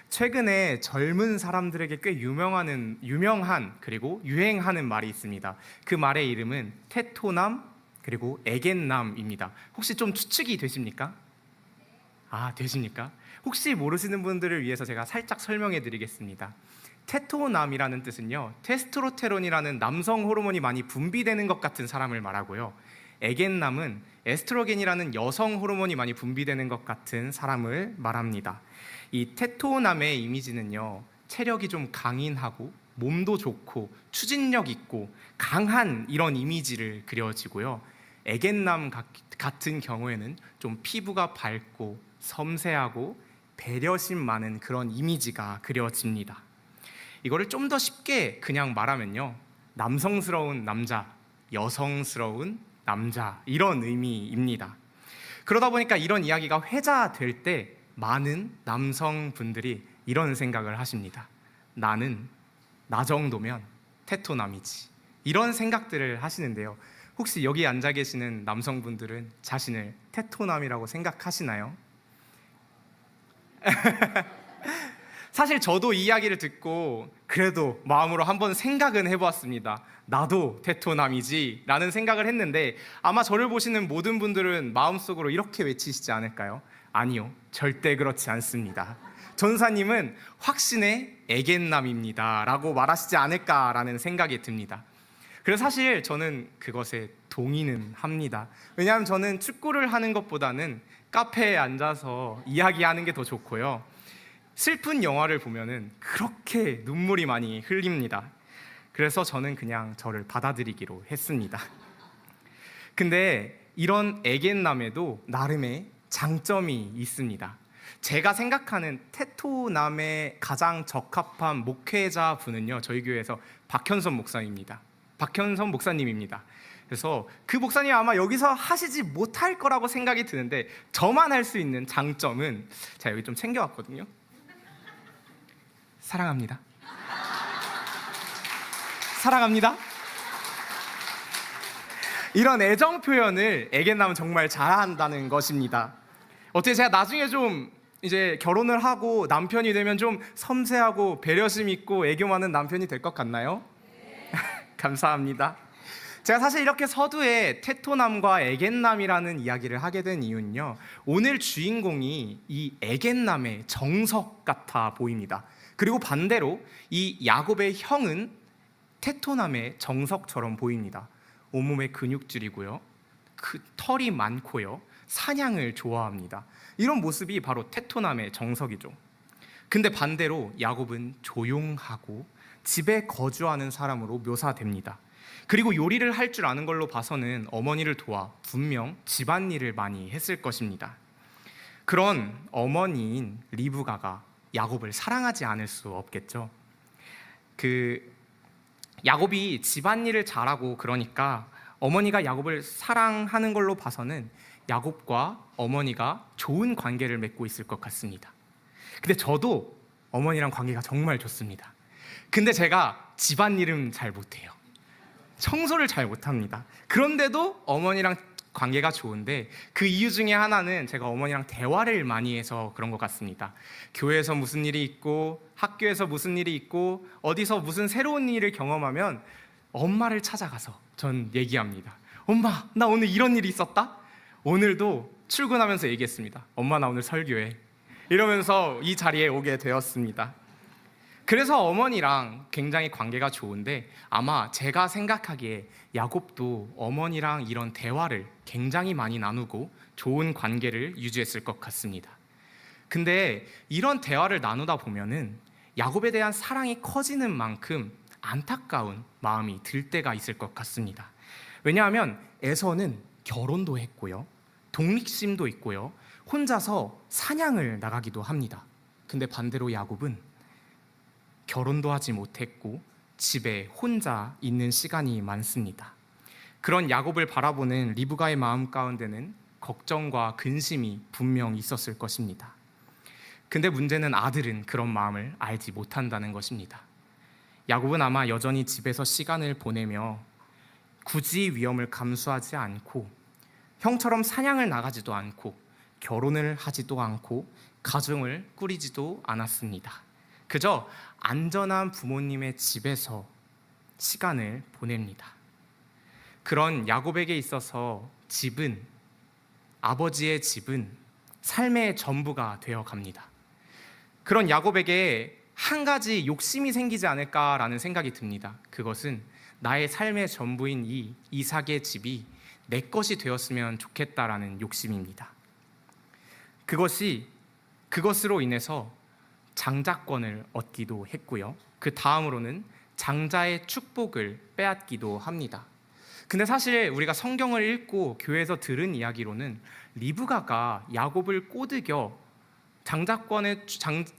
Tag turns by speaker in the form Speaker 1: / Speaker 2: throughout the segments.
Speaker 1: 최근에 젊은 사람들에게 꽤 유명한 그리고 유행하는 말이 있습니다. 그 말의 이름은 테토남 그리고 에겐남입니다. 혹시 좀 추측이 되십니까? 되십니까? 혹시 모르시는 분들을 위해서 제가 살짝 설명해 드리겠습니다. 테토남이라는 뜻은요, 테스토스테론이라는 남성 호르몬이 많이 분비되는 것 같은 사람을 말하고요, 에겐남은 에스트로겐이라는 여성 호르몬이 많이 분비되는 것 같은 사람을 말합니다. 이 테토남의 이미지는요, 체력이 좀 강인하고 몸도 좋고 추진력 있고 강한 이런 이미지를 그려지고요, 에겐남 같은 경우에는 좀 피부가 밝고 섬세하고 배려심 많은 그런 이미지가 그려집니다. 이거를 좀 더 쉽게 그냥 말하면요, 남성스러운 남자, 여성스러운 남자, 이런 의미입니다. 그러다 보니까 이런 이야기가 회자될 때 많은 남성분들이 이런 생각을 하십니다. 나는 나 정도면 테토남이지, 이런 생각들을 하시는데요, 혹시 여기 앉아 계시는 남성분들은 자신을 테토남이라고 생각하시나요? 사실 저도 이 이야기를 듣고 그래도 마음으로 한번 생각은 해보았습니다. 나도 테토남이지 라는 생각을 했는데, 아마 저를 보시는 모든 분들은 마음속으로 이렇게 외치시지 않을까요? 아니요, 절대 그렇지 않습니다. 전사님은 확신의 에겐남입니다 라고 말하시지 않을까라는 생각이 듭니다. 그래서 사실 저는 그것에 동의는 합니다. 왜냐하면 저는 축구를 하는 것보다는 카페에 앉아서 이야기하는 게 더 좋고요, 슬픈 영화를 보면은 그렇게 눈물이 많이 흘립니다. 그래서 저는 그냥 저를 받아들이기로 했습니다. 근데 이런 에겐남에도 나름의 장점이 있습니다. 제가 생각하는 테토남에 가장 적합한 목회자 분은요, 저희 교회에서 박현선 목사님입니다. 박현선 목사님입니다. 그래서 그 목사님 아마 여기서 하시지 못할 거라고 생각이 드는데, 저만 할 수 있는 장점은, 자, 여기 좀 챙겨왔거든요. 사랑합니다. 사랑합니다. 이런 애정 표현을 에겐남은 정말 잘한다는 것입니다. 어떻게 제가 나중에 좀 이제 결혼을 하고 남편이 되면 좀 섬세하고 배려심 있고 애교 많은 남편이 될 것 같나요? 감사합니다. 제가 사실 이렇게 서두에 테토남과 에겐남이라는 이야기를 하게 된 이유는요, 오늘 주인공이 이 에겐남의 정석 같아 보입니다. 그리고 반대로 이 야곱의 형은 테토남의 정석처럼 보입니다. 온몸에 근육질이고요, 털이 많고요, 사냥을 좋아합니다. 이런 모습이 바로 테토남의 정석이죠. 근데 반대로 야곱은 조용하고 집에 거주하는 사람으로 묘사됩니다. 그리고 요리를 할 줄 아는 걸로 봐서는 어머니를 도와 분명 집안일을 많이 했을 것입니다. 그런 어머니인 리브가가 야곱을 사랑하지 않을 수 없겠죠. 야곱이 집안일을 잘하고 그러니까 어머니가 야곱을 사랑하는 걸로 봐서는 야곱과 어머니가 좋은 관계를 맺고 있을 것 같습니다. 근데 저도 어머니랑 관계가 정말 좋습니다. 근데 제가 집안일은 잘 못해요. 청소를 잘 못합니다. 그런데도 어머니랑 관계가 좋은데, 그 이유 중에 하나는 제가 어머니랑 대화를 많이 해서 그런 것 같습니다. 교회에서 무슨 일이 있고 학교에서 무슨 일이 있고 어디서 무슨 새로운 일을 경험하면 엄마를 찾아가서 전 얘기합니다. 엄마, 나 오늘 이런 일이 있었다? 오늘도 출근하면서 얘기했습니다. 엄마, 나 오늘 설교해. 이러면서 이 자리에 오게 되었습니다. 그래서 어머니랑 굉장히 관계가 좋은데, 아마 제가 생각하기에 야곱도 어머니랑 이런 대화를 굉장히 많이 나누고 좋은 관계를 유지했을 것 같습니다. 근데 이런 대화를 나누다 보면은 야곱에 대한 사랑이 커지는 만큼 안타까운 마음이 들 때가 있을 것 같습니다. 왜냐하면 에서는 결혼도 했고요, 독립심도 있고요, 혼자서 사냥을 나가기도 합니다. 근데 반대로 야곱은 결혼도 하지 못했고 집에 혼자 있는 시간이 많습니다. 그런 야곱을 바라보는 리브가의 마음 가운데는 걱정과 근심이 분명 있었을 것입니다. 근데 문제는 아들은 그런 마음을 알지 못한다는 것입니다. 야곱은 아마 여전히 집에서 시간을 보내며 굳이 위험을 감수하지 않고 형처럼 사냥을 나가지도 않고 결혼을 하지도 않고 가정을 꾸리지도 않았습니다. 그저 안전한 부모님의 집에서 시간을 보냅니다. 그런 야곱에게 있어서 집은, 아버지의 집은 삶의 전부가 되어 갑니다. 그런 야곱에게 한 가지 욕심이 생기지 않을까라는 생각이 듭니다. 그것은 나의 삶의 전부인 이 이삭의 집이 내 것이 되었으면 좋겠다라는 욕심입니다. 그것으로 인해서 장자권을 얻기도 했고요. 그 다음으로는 장자의 축복을 빼앗기도 합니다. 근데 사실 우리가 성경을 읽고 교회에서 들은 이야기로는 리브가가 야곱을 꼬드겨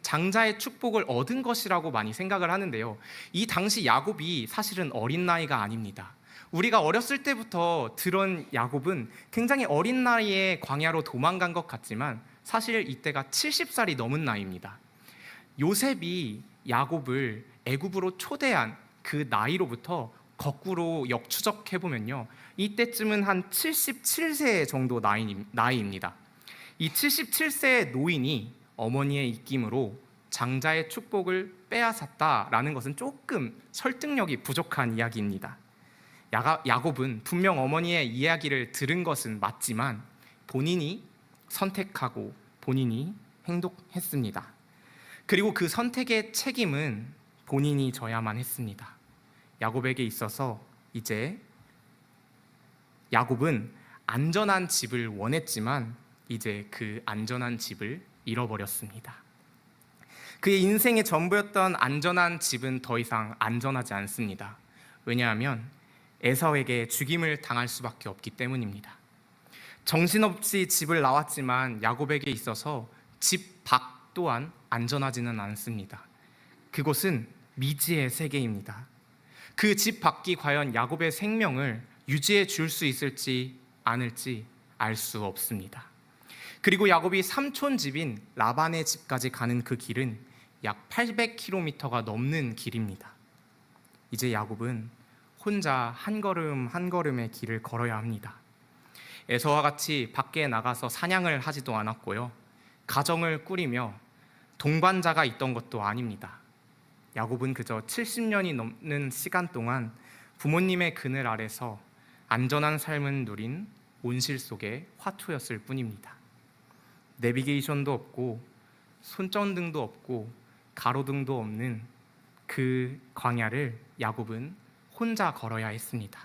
Speaker 1: 장자의 축복을 얻은 것이라고 많이 생각을 하는데요. 이 당시 야곱이 사실은 어린 나이가 아닙니다. 우리가 어렸을 때부터 들은 야곱은 굉장히 어린 나이에 광야로 도망간 것 같지만 사실 이때가 70살이 넘은 나이입니다. 요셉이 야곱을 애굽으로 초대한 그 나이로부터 거꾸로 역추적해보면요, 이때쯤은 한 77세 정도 나이입니다. 이 77세의 노인이 어머니의 입김으로 장자의 축복을 빼앗았다라는 것은 조금 설득력이 부족한 이야기입니다. 야곱은 분명 어머니의 이야기를 들은 것은 맞지만 본인이 선택하고 본인이 행동했습니다. 그리고 그 선택의 책임은 본인이 져야만 했습니다. 야곱에게 있어서 이제 야곱은 안전한 집을 원했지만 이제 그 안전한 집을 잃어버렸습니다. 그의 인생의 전부였던 안전한 집은 더 이상 안전하지 않습니다. 왜냐하면 에사우에게 죽임을 당할 수밖에 없기 때문입니다. 정신없이 집을 나왔지만 야곱에게 있어서 집 밖 또한 안전하지는 않습니다. 그곳은 미지의 세계입니다. 그 집 밖이 과연 야곱의 생명을 유지해 줄 수 있을지 않을지 알 수 없습니다. 그리고 야곱이 삼촌 집인 라반의 집까지 가는 그 길은 약 800km가 넘는 길입니다. 이제 야곱은 혼자 한 걸음 한 걸음의 길을 걸어야 합니다. 에서와 같이 밖에 나가서 사냥을 하지도 않았고요, 가정을 꾸리며 동반자가 있던 것도 아닙니다. 야곱은 그저 70년이 넘는 시간 동안 부모님의 그늘 아래서 안전한 삶을 누린 온실 속의 화투였을 뿐입니다. 내비게이션도 없고 손전등도 없고 가로등도 없는 그 광야를 야곱은 혼자 걸어야 했습니다.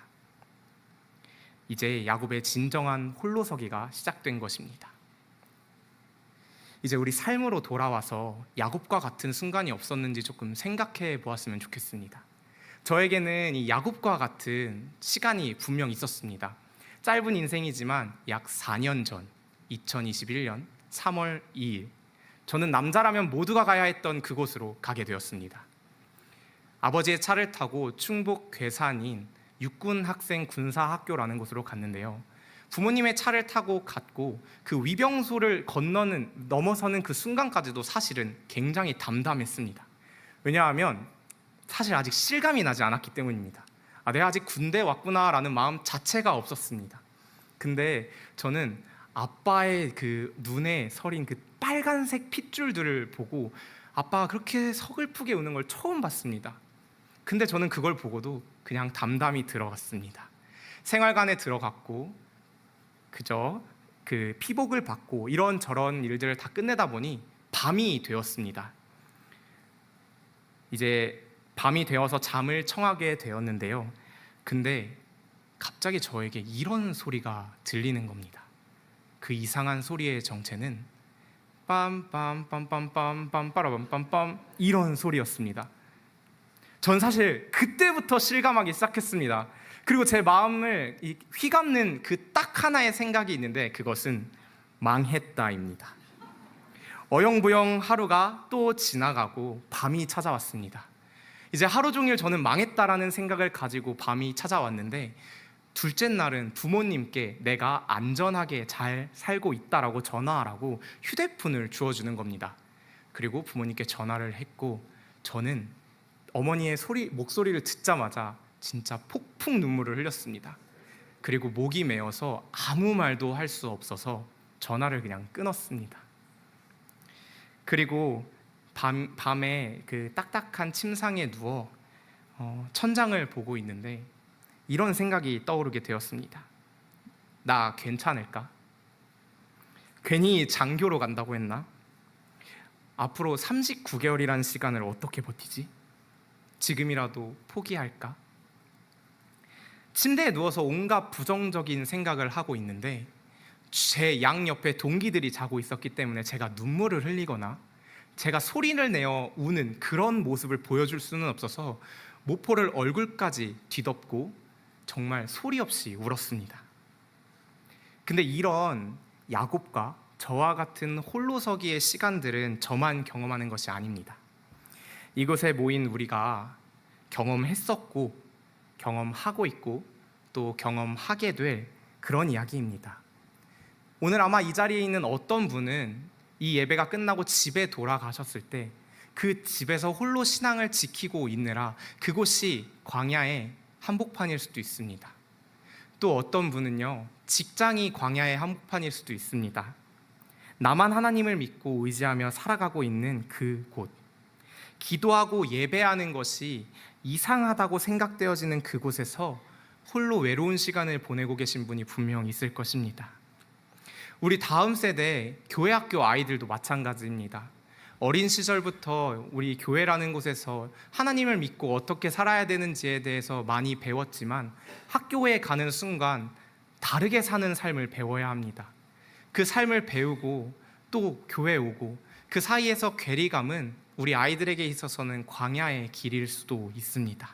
Speaker 1: 이제 야곱의 진정한 홀로서기가 시작된 것입니다. 이제 우리 삶으로 돌아와서 야곱과 같은 순간이 없었는지 조금 생각해 보았으면 좋겠습니다. 저에게는 이 야곱과 같은 시간이 분명 있었습니다. 짧은 인생이지만 약 4년 전 2021년 3월 2일 저는 남자라면 모두가 가야 했던 그곳으로 가게 되었습니다. 아버지의 차를 타고 충북 괴산인 육군학생 군사학교라는 곳으로 갔는데요, 부모님의 차를 타고 갔고 그 위병소를 넘어서는 그 순간까지도 사실은 굉장히 담담했습니다. 왜냐하면 사실 아직 실감이 나지 않았기 때문입니다. 내가 아직 군대에 왔구나라는 마음 자체가 없었습니다. 근데 저는 아빠의 그 눈에 서린 그 빨간색 핏줄들을 보고 아빠가 그렇게 서글프게 우는 걸 처음 봤습니다. 근데 저는 그걸 보고도 그냥 담담히 들어갔습니다. 생활관에 들어갔고 그저 그 피복을 받고 이런저런 일들을 다 끝내다 보니 밤이 되었습니다. 이제 밤이 되어서 잠을 청하게 되었는데요, 근데 갑자기 저에게 이런 소리가 들리는 겁니다. 그 이상한 소리의 정체는 빰빰빰빰빰빰빰빠라빰빰빰 이런 소리였습니다. 전 사실 그때부터 실감하기 시작했습니다. 그리고 제 마음을 휘감는 그 딱 하나의 생각이 있는데 그것은 망했다입니다. 어영부영 하루가 또 지나가고 밤이 찾아왔습니다. 이제 하루 종일 저는 망했다라는 생각을 가지고 밤이 찾아왔는데 둘째 날은 부모님께 내가 안전하게 잘 살고 있다라고 전화하라고 휴대폰을 주어주는 겁니다. 그리고 부모님께 전화를 했고 저는 어머니의 목소리를 듣자마자 진짜 폭풍 눈물을 흘렸습니다. 그리고 목이 메어서 아무 말도 할 수 없어서 전화를 그냥 끊었습니다. 그리고 밤에 그 딱딱한 침상에 누워 천장을 보고 있는데 이런 생각이 떠오르게 되었습니다. 나 괜찮을까? 괜히 장교로 간다고 했나? 앞으로 39개월이라는 시간을 어떻게 버티지? 지금이라도 포기할까? 침대에 누워서 온갖 부정적인 생각을 하고 있는데 제 양옆에 동기들이 자고 있었기 때문에 제가 눈물을 흘리거나 제가 소리를 내어 우는 그런 모습을 보여줄 수는 없어서 모포를 얼굴까지 뒤덮고 정말 소리 없이 울었습니다. 근데 이런 야곱과 저와 같은 홀로서기의 시간들은 저만 경험하는 것이 아닙니다. 이곳에 모인 우리가 경험했었고 경험하고 있고 또 경험하게 될 그런 이야기입니다. 오늘 아마 이 자리에 있는 어떤 분은 이 예배가 끝나고 집에 돌아가셨을 때 그 집에서 홀로 신앙을 지키고 있느라 그곳이 광야의 한복판일 수도 있습니다. 또 어떤 분은요, 직장이 광야의 한복판일 수도 있습니다. 나만 하나님을 믿고 의지하며 살아가고 있는 그곳, 기도하고 예배하는 것이 이상하다고 생각되어지는 그곳에서 홀로 외로운 시간을 보내고 계신 분이 분명 있을 것입니다. 우리 다음 세대 교회 학교 아이들도 마찬가지입니다. 어린 시절부터 우리 교회라는 곳에서 하나님을 믿고 어떻게 살아야 되는지에 대해서 많이 배웠지만 학교에 가는 순간 다르게 사는 삶을 배워야 합니다. 그 삶을 배우고 또 교회에 오고 그 사이에서 괴리감은 우리 아이들에게 있어서는 광야의 길일 수도 있습니다.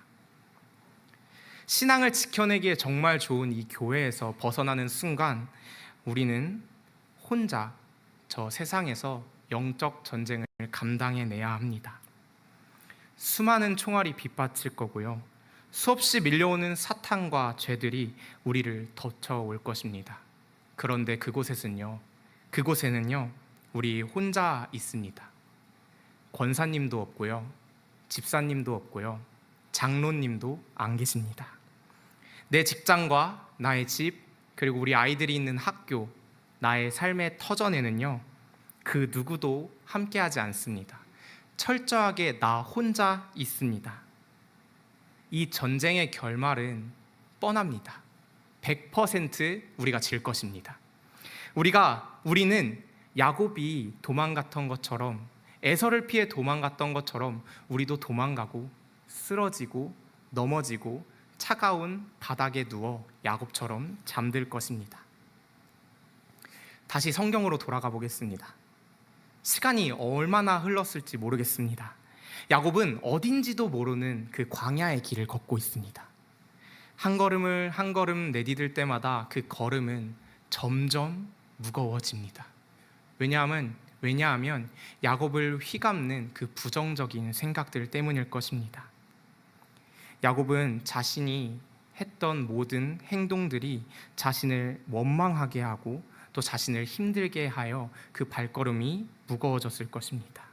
Speaker 1: 신앙을 지켜내기에 정말 좋은 이 교회에서 벗어나는 순간 우리는 혼자 저 세상에서 영적 전쟁을 감당해내야 합니다. 수많은 총알이 빗받칠 거고요. 수없이 밀려오는 사탄과 죄들이 우리를 덮쳐올 것입니다. 그런데 그곳에는요, 우리 혼자 있습니다. 권사님도 없고요, 집사님도 없고요, 장로님도 안 계십니다. 내 직장과 나의 집, 그리고 우리 아이들이 있는 학교, 나의 삶의 터전에는요, 그 누구도 함께하지 않습니다. 철저하게 나 혼자 있습니다. 이 전쟁의 결말은 뻔합니다. 100% 우리가 질 것입니다. 우리는 야곱이 도망갔던 것처럼, 에서를 피해 도망갔던 것처럼 우리도 도망가고 쓰러지고 넘어지고 차가운 바닥에 누워 야곱처럼 잠들 것입니다. 다시 성경으로 돌아가 보겠습니다. 시간이 얼마나 흘렀을지 모르겠습니다. 야곱은 어딘지도 모르는 그 광야의 길을 걷고 있습니다. 한 걸음을 한 걸음 내디딜 때마다 그 걸음은 점점 무거워집니다. 왜냐하면 야곱을 휘감는 그 부정적인 생각들 때문일 것입니다. 야곱은 자신이 했던 모든 행동들이 자신을 원망하게 하고 또 자신을 힘들게 하여 그 발걸음이 무거워졌을 것입니다.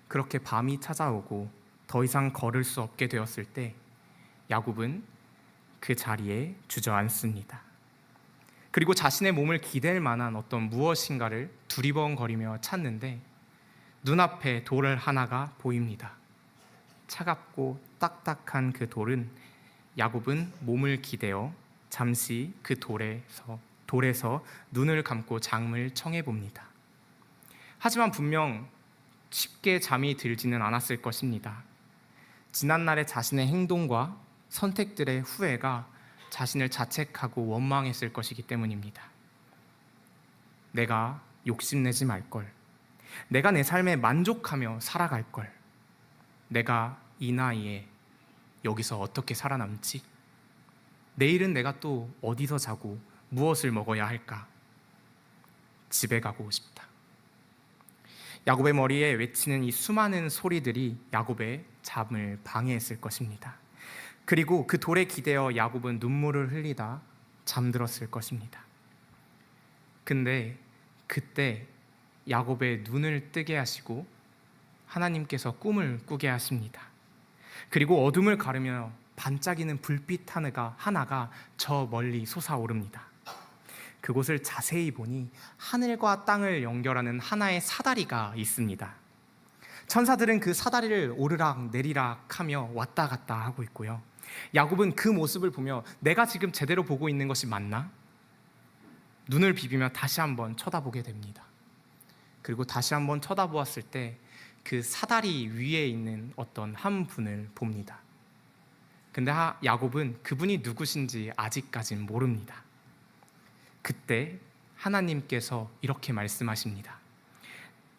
Speaker 1: 그렇게 밤이 찾아오고 더 이상 걸을 수 없게 되었을 때 야곱은 그 자리에 주저앉습니다. 그리고 자신의 몸을 기댈 만한 어떤 무엇인가를 두리번거리며 찾는데 눈앞에 돌 하나가 보입니다. 차갑고 딱딱한 그 돌은 야곱은 몸을 기대어 잠시 그 돌에서 눈을 감고 잠을 청해 봅니다. 하지만 분명 쉽게 잠이 들지는 않았을 것입니다. 지난날의 자신의 행동과 선택들의 후회가 자신을 자책하고 원망했을 것이기 때문입니다. 내가 욕심내지 말걸. 내가 내 삶에 만족하며 살아갈걸. 내가 이 나이에 여기서 어떻게 살아남지? 내일은 내가 또 어디서 자고 무엇을 먹어야 할까? 집에 가고 싶다. 야곱의 머리에 외치는 이 수많은 소리들이 야곱의 잠을 방해했을 것입니다. 그리고 그 돌에 기대어 야곱은 눈물을 흘리다 잠들었을 것입니다. 근데 그때 야곱의 눈을 뜨게 하시고 하나님께서 꿈을 꾸게 하십니다. 그리고 어둠을 가르며 반짝이는 불빛 하나가 저 멀리 솟아오릅니다. 그곳을 자세히 보니 하늘과 땅을 연결하는 하나의 사다리가 있습니다. 천사들은 그 사다리를 오르락 내리락 하며 왔다 갔다 하고 있고요. 야곱은 그 모습을 보며 내가 지금 제대로 보고 있는 것이 맞나? 눈을 비비며 다시 한번 쳐다보게 됩니다. 그리고 다시 한번 쳐다보았을 때 그 사다리 위에 있는 어떤 한 분을 봅니다. 근데 야곱은 그분이 누구신지 아직까진 모릅니다. 그때 하나님께서 이렇게 말씀하십니다.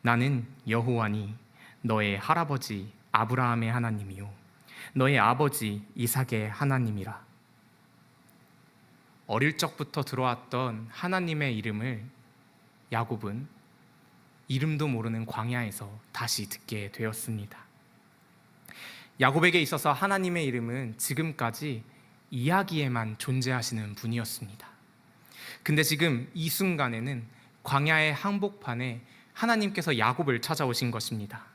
Speaker 1: 나는 여호와니 너의 할아버지 아브라함의 하나님이요 너의 아버지 이삭의 하나님이라. 어릴 적부터 들어왔던 하나님의 이름을 야곱은 이름도 모르는 광야에서 다시 듣게 되었습니다. 야곱에게 있어서 하나님의 이름은 지금까지 이야기에만 존재하시는 분이었습니다. 근데 지금 이 순간에는 광야의 한복판에 하나님께서 야곱을 찾아오신 것입니다.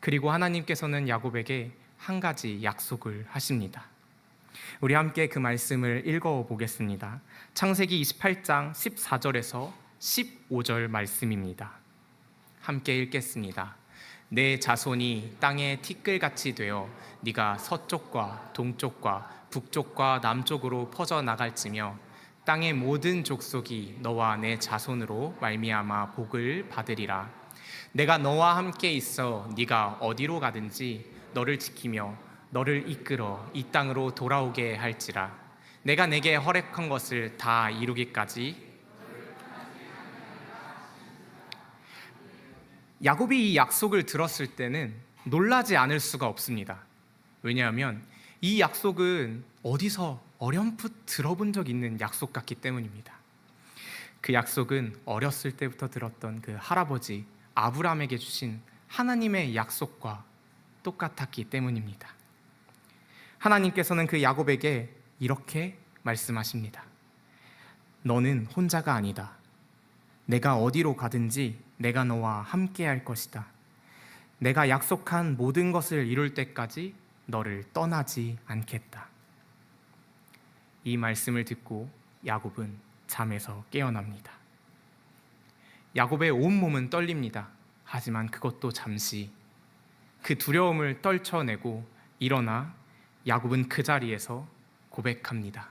Speaker 1: 그리고 하나님께서는 야곱에게 한 가지 약속을 하십니다. 우리 함께 그 말씀을 읽어보겠습니다. 창세기 28장 14절에서 15절 말씀입니다. 함께 읽겠습니다. 내 자손이 땅의 티끌같이 되어 네가 서쪽과 동쪽과 북쪽과 남쪽으로 퍼져나갈지며 땅의 모든 족속이 너와 내 자손으로 말미암아 복을 받으리라. 내가 너와 함께 있어 네가 어디로 가든지 너를 지키며 너를 이끌어 이 땅으로 돌아오게 할지라. 내가 내게 허락한 것을 다 이루기까지. 야곱이 이 약속을 들었을 때는 놀라지 않을 수가 없습니다. 왜냐하면 이 약속은 어디서 어렴풋 들어본 적 있는 약속 같기 때문입니다. 그 약속은 어렸을 때부터 들었던 그 할아버지 아브라함에게 주신 하나님의 약속과 똑같았기 때문입니다. 하나님께서는 그 야곱에게 이렇게 말씀하십니다. 너는 혼자가 아니다. 내가 어디로 가든지 내가 너와 함께 할 것이다. 내가 약속한 모든 것을 이룰 때까지 너를 떠나지 않겠다. 이 말씀을 듣고 야곱은 잠에서 깨어납니다. 야곱의 온몸은 떨립니다. 하지만 그것도 잠시. 그 두려움을 떨쳐내고 일어나 야곱은 그 자리에서 고백합니다.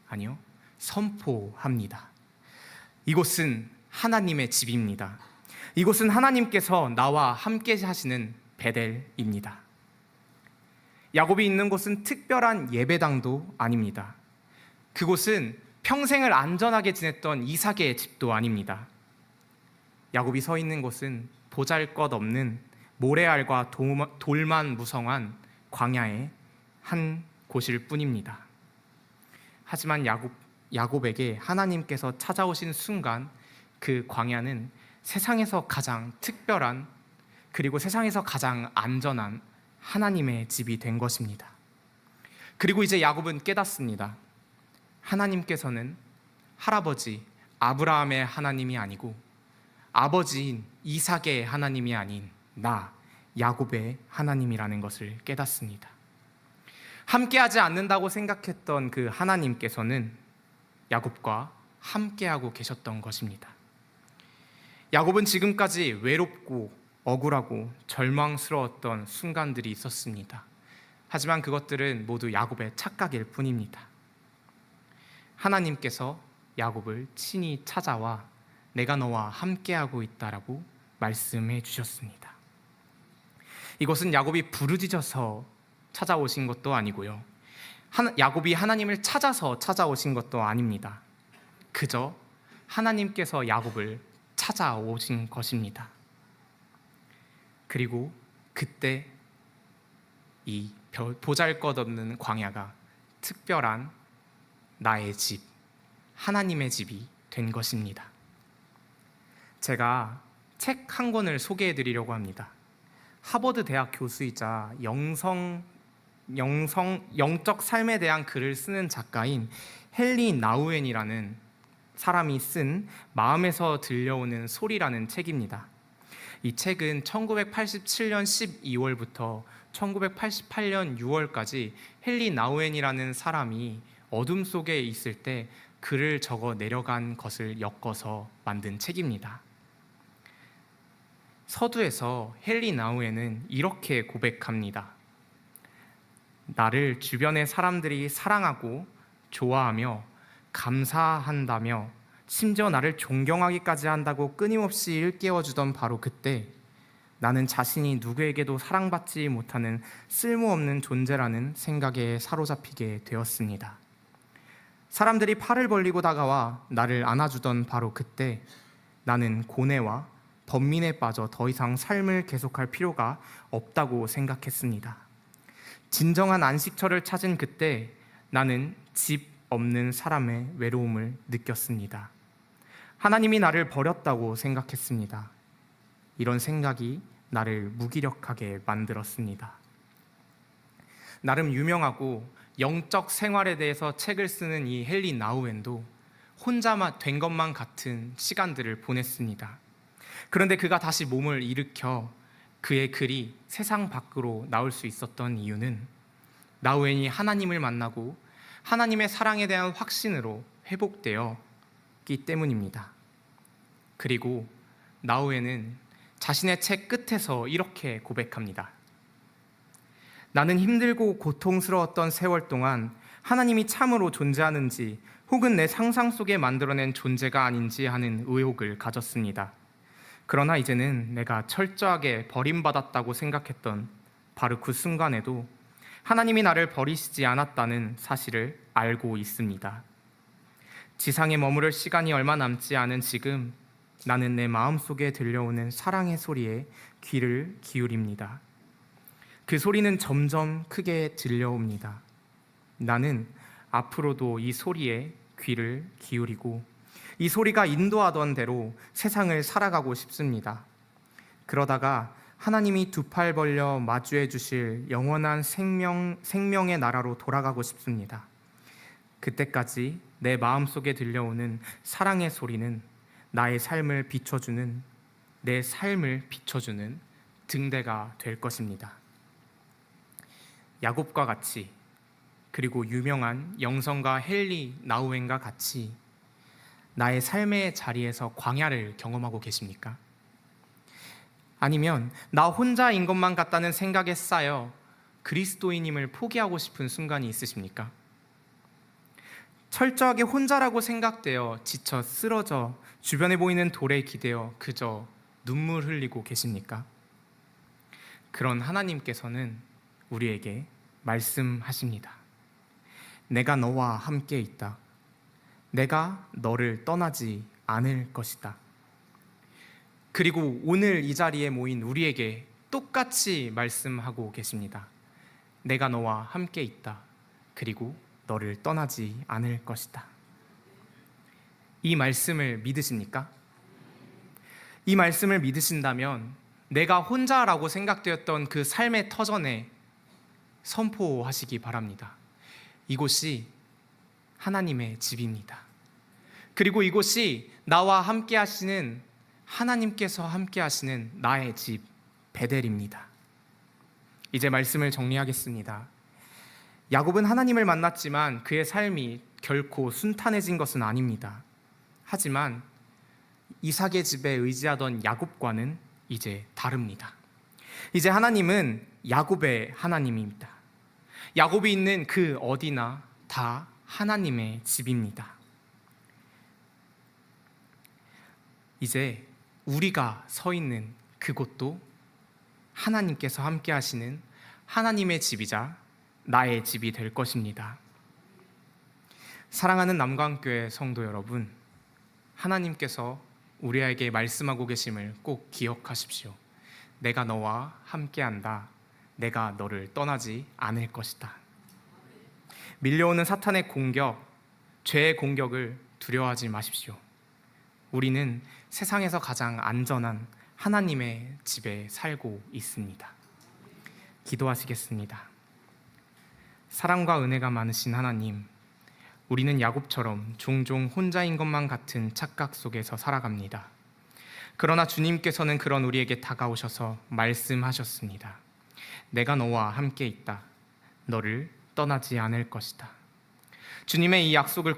Speaker 1: 아니요, 선포합니다. 이곳은 하나님의 집입니다. 이곳은 하나님께서 나와 함께 하시는 베델입니다. 야곱이 있는 곳은 특별한 예배당도 아닙니다. 그곳은 평생을 안전하게 지냈던 이삭의 집도 아닙니다. 야곱이 서 있는 곳은 보잘것없는 모래알과 돌만 무성한 광야의 한 곳일 뿐입니다. 하지만 야곱에게 하나님께서 찾아오신 순간 그 광야는 세상에서 가장 특별한 그리고 세상에서 가장 안전한 하나님의 집이 된 것입니다. 그리고 이제 야곱은 깨닫습니다. 하나님께서는 할아버지 아브라함의 하나님이 아니고 아버지인 이삭의 하나님이 아닌 나 야곱의 하나님이라는 것을 깨닫습니다. 함께하지 않는다고 생각했던 그 하나님께서는 야곱과 함께하고 계셨던 것입니다. 야곱은 지금까지 외롭고 억울하고 절망스러웠던 순간들이 있었습니다. 하지만 그것들은 모두 야곱의 착각일 뿐입니다. 하나님께서 야곱을 친히 찾아와 내가 너와 함께하고 있다라고 말씀해 주셨습니다. 이것은 야곱이 부르짖어서 찾아오신 것도 아니고요. 야곱이 하나님을 찾아서 찾아오신 것도 아닙니다. 그저 하나님께서 야곱을 찾아오신 것입니다. 그리고 그때 이 보잘것없는 광야가 특별한 나의 집, 하나님의 집이 된 것입니다. 제가 책 한 권을 소개해 드리려고 합니다. 하버드 대학 교수이자 영적 삶에 대한 글을 쓰는 작가인 헨리 나우엔이라는 사람이 쓴 마음에서 들려오는 소리라는 책입니다. 이 책은 1987년 12월부터 1988년 6월까지 헨리 나우엔이라는 사람이 어둠 속에 있을 때 글을 적어 내려간 것을 엮어서 만든 책입니다. 서두에서 헨리 나우엔은 이렇게 고백합니다. 나를 주변의 사람들이 사랑하고 좋아하며 감사한다며 심지어 나를 존경하기까지 한다고 끊임없이 일깨워주던 바로 그때 나는 자신이 누구에게도 사랑받지 못하는 쓸모없는 존재라는 생각에 사로잡히게 되었습니다. 사람들이 팔을 벌리고 다가와 나를 안아주던 바로 그때 나는 고뇌와 번민에 빠져 더 이상 삶을 계속할 필요가 없다고 생각했습니다. 진정한 안식처를 찾은 그때 나는 집 없는 사람의 외로움을 느꼈습니다. 하나님이 나를 버렸다고 생각했습니다. 이런 생각이 나를 무기력하게 만들었습니다. 나름 유명하고 영적 생활에 대해서 책을 쓰는 이 헨리 나우엔도 혼자 된 것만 같은 시간들을 보냈습니다. 그런데 그가 다시 몸을 일으켜 그의 글이 세상 밖으로 나올 수 있었던 이유는 나우엔이 하나님을 만나고 하나님의 사랑에 대한 확신으로 회복되었기 때문입니다. 그리고 나우엔은 자신의 책 끝에서 이렇게 고백합니다. 나는 힘들고 고통스러웠던 세월 동안 하나님이 참으로 존재하는지 혹은 내 상상 속에 만들어낸 존재가 아닌지 하는 의혹을 가졌습니다. 그러나 이제는 내가 철저하게 버림받았다고 생각했던 바로 그 순간에도 하나님이 나를 버리시지 않았다는 사실을 알고 있습니다. 지상에 머무를 시간이 얼마 남지 않은 지금 나는 내 마음속에 들려오는 사랑의 소리에 귀를 기울입니다. 그 소리는 점점 크게 들려옵니다. 나는 앞으로도 이 소리에 귀를 기울이고 이 소리가 인도하던 대로 세상을 살아가고 싶습니다. 그러다가 하나님이 두 팔 벌려 마주해 주실 영원한 생명의 나라로 돌아가고 싶습니다. 그때까지 내 마음속에 들려오는 사랑의 소리는 나의 삶을 비춰주는, 내 삶을 비춰주는 등대가 될 것입니다. 야곱과 같이, 그리고 유명한 영성가 헨리 나우엔과 같이 나의 삶의 자리에서 광야를 경험하고 계십니까? 아니면 나 혼자인 것만 같다는 생각에 쌓여 그리스도인임을 포기하고 싶은 순간이 있으십니까? 철저하게 혼자라고 생각되어 지쳐 쓰러져 주변에 보이는 돌에 기대어 그저 눈물 흘리고 계십니까? 그런 하나님께서는 우리에게 말씀하십니다. 내가 너와 함께 있다. 내가 너를 떠나지 않을 것이다. 그리고 오늘 이 자리에 모인 우리에게 똑같이 말씀하고 계십니다. 내가 너와 함께 있다. 그리고 너를 떠나지 않을 것이다. 이 말씀을 믿으십니까? 이 말씀을 믿으신다면 내가 혼자라고 생각되었던 그 삶의 터전에 선포하시기 바랍니다. 이곳이 하나님의 집입니다. 그리고 이곳이 나와 함께 하시는 하나님께서 함께 하시는 나의 집 베델입니다. 이제 말씀을 정리하겠습니다. 야곱은 하나님을 만났지만 그의 삶이 결코 순탄해진 것은 아닙니다. 하지만 이삭의 집에 의지하던 야곱과는 이제 다릅니다. 이제 하나님은 야곱의 하나님입니다. 야곱이 있는 그 어디나 다 하나님의 집입니다. 이제 우리가 서 있는 그곳도 하나님께서 함께 하시는 하나님의 집이자 나의 집이 될 것입니다. 사랑하는 남광교회 성도 여러분, 하나님께서 우리에게 말씀하고 계심을 꼭 기억하십시오. 내가 너와 함께한다. 내가 너를 떠나지 않을 것이다. 밀려오는 사탄의 공격, 죄의 공격을 두려워하지 마십시오. 우리는 세상에서 가장 안전한 하나님의 집에 살고 있습니다. 기도하시겠습니다. 사랑과 은혜가 많으신 하나님, 우리는 야곱처럼 종종 혼자인 것만 같은 착각 속에서 살아갑니다. 그러나 주님께서는 그런 우리에게 다가오셔서 말씀하셨습니다. 내가 너와 함께 있다. 너를 떠나지 않을 것이다. 주님의 이 약속을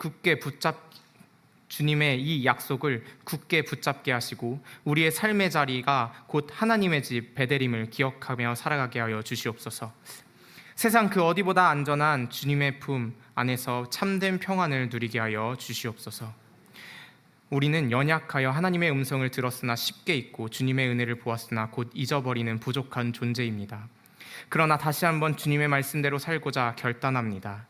Speaker 1: 굳게 붙잡게 하시고 우리의 삶의 자리가 곧 하나님의 집 베델임을 기억하며 살아가게 하여 주시옵소서. 세상 그 어디보다 안전한 주님의 품 안에서 참된 평안을 누리게 하여 주시옵소서. 우리는 연약하여 하나님의 음성을 들었으나 쉽게 잊고 주님의 은혜를 보았으나 곧 잊어버리는 부족한 존재입니다. 그러나 다시 한번 주님의 말씀대로 살고자 결단합니다.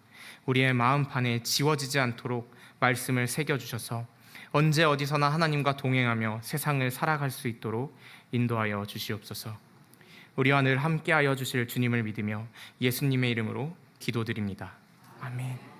Speaker 1: 우리의 마음판에 지워지지 않도록 말씀을 새겨주셔서 언제 어디서나 하나님과 동행하며 세상을 살아갈 수 있도록 인도하여 주시옵소서. 우리와 늘 함께하여 주실 주님을 믿으며 예수님의 이름으로 기도드립니다. 아멘.